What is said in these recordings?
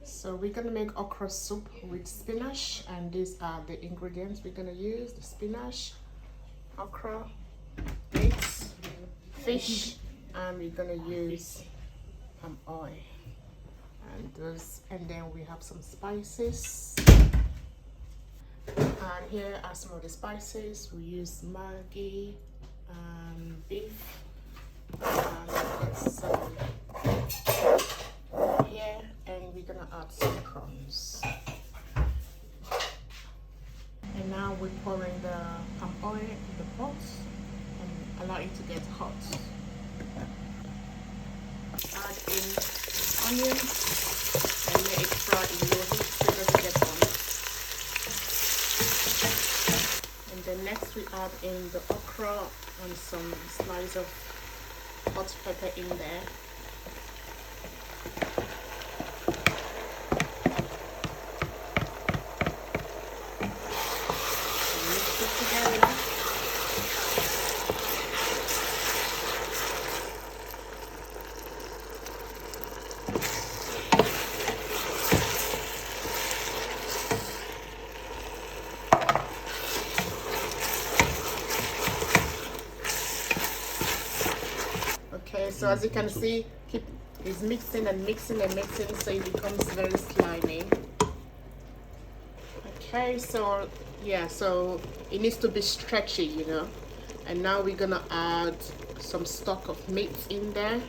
So we're gonna make okra soup with spinach, and these are the ingredients we're gonna use: the spinach, okra, dates, fish, and we're gonna use oil. And then we have some spices. And here are some of the spices. We use Maggi and beef. And get some here, and we're gonna add some prawns. And now we're pouring the palm oil in the pot and allow it to get hot. Add in onions and let it fry in low heat so it doesn't get burnt. And then next we add in the okra and some slice of hot pepper in there. Mix it together. Okay, so as you can see, it's mixing and mixing and mixing, so it becomes very slimy. Okay, so yeah, so it needs to be stretchy, you know. And now we're gonna add some stock of meat in there,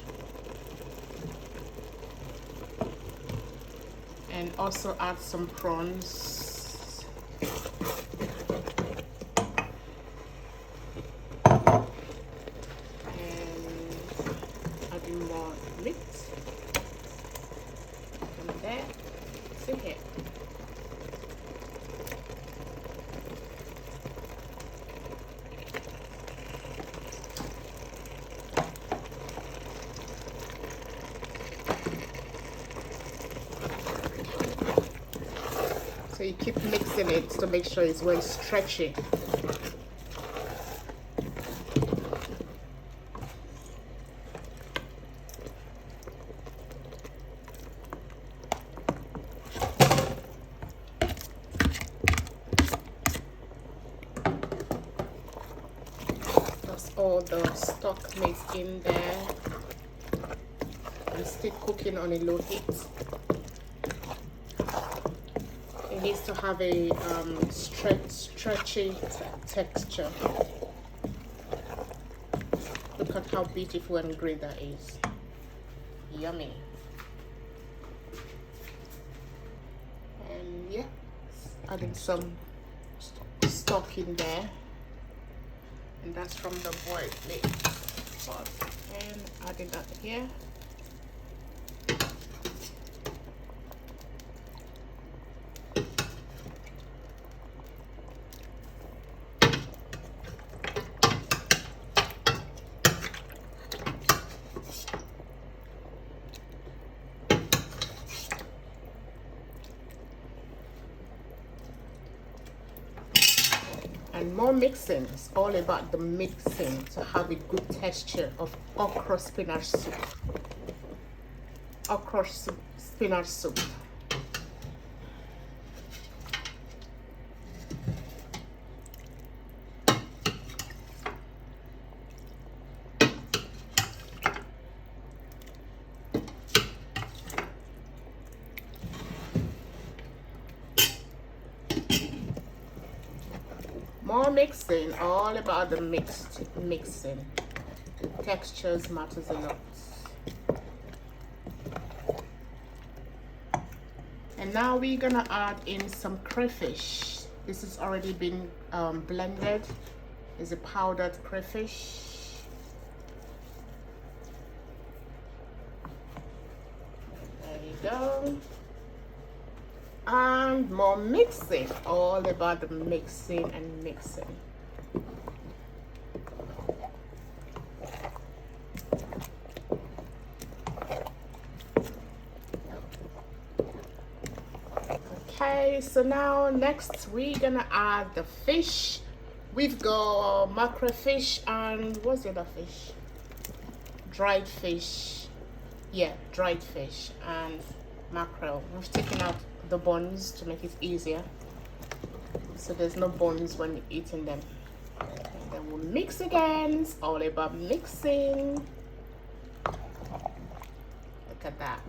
and also add some prawns. Adding more meat from there to here. So you keep mixing it to make sure it's well stretchy. All the stock meat in there and still cooking on a low heat. It needs to have a stretchy texture. Look at how beautiful and green that is. Yummy. And yeah, adding some stock in there. And that's from the boiled meat pot. And adding that here. And more mixing. It's all about the mixing to have a good texture of okra spinach soup. Okra spinach soup. More mixing, all about the mixing. Textures matters a lot. And now we're gonna add in some crayfish. This has already been blended. It's a powdered crayfish. There you go. And more mixing, all about the mixing and mixing. Okay, so now next we're gonna add the fish. We've got mackerel fish and what's the other fish? Dried fish. Yeah, dried fish. And mackerel. We've taken out the bones to make it easier, so there's no bones when eating them. And then we'll mix again. It's all about mixing. Look at that.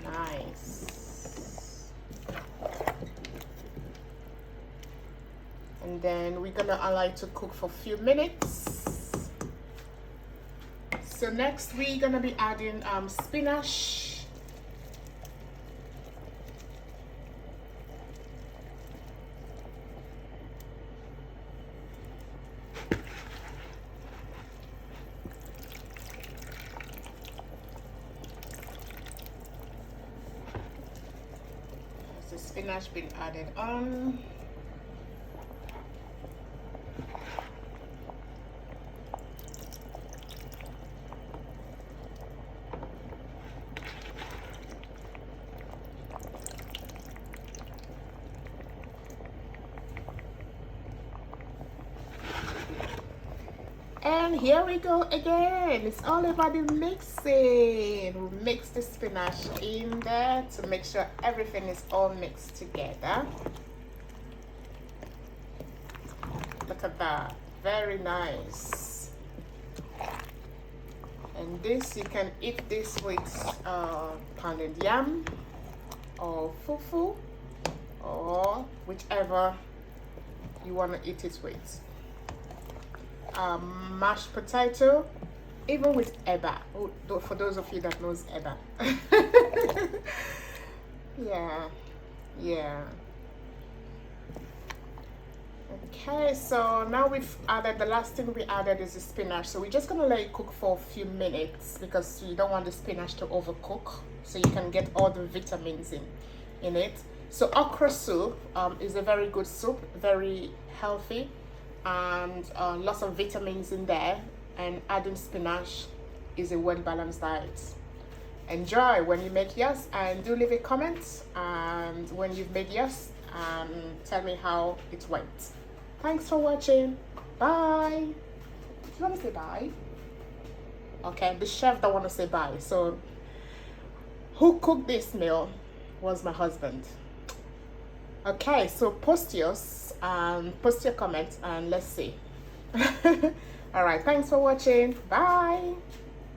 Nice. And then we're gonna allow it to cook for a few minutes. So next we're gonna be adding spinach. The spinach been added on. And here we go again. It's all about the mixing. We'll mix the spinach in there to make sure everything is all mixed together. Look at that. Very nice. And this, you can eat this with pounded yam or fufu or whichever you want to eat it with. Mashed potato, even with eba. Oh, for those of you that knows eba. yeah. Okay, so now we've added, the last thing we added is the spinach. So we're just gonna let it cook for a few minutes because you don't want the spinach to overcook, so you can get all the vitamins in it. So okra soup is a very good soup, very healthy, and lots of vitamins in there, and adding spinach is a well-balanced diet. Enjoy when you make yours, and do leave a comment, and when you've made yours, tell me how it went. Thanks for watching. Bye. Do you want to say bye? Okay, the chef don't want to say bye, so who cooked this meal was my husband. Okay, so post yours, post your comments, and let's see. All right, thanks for watching. Bye.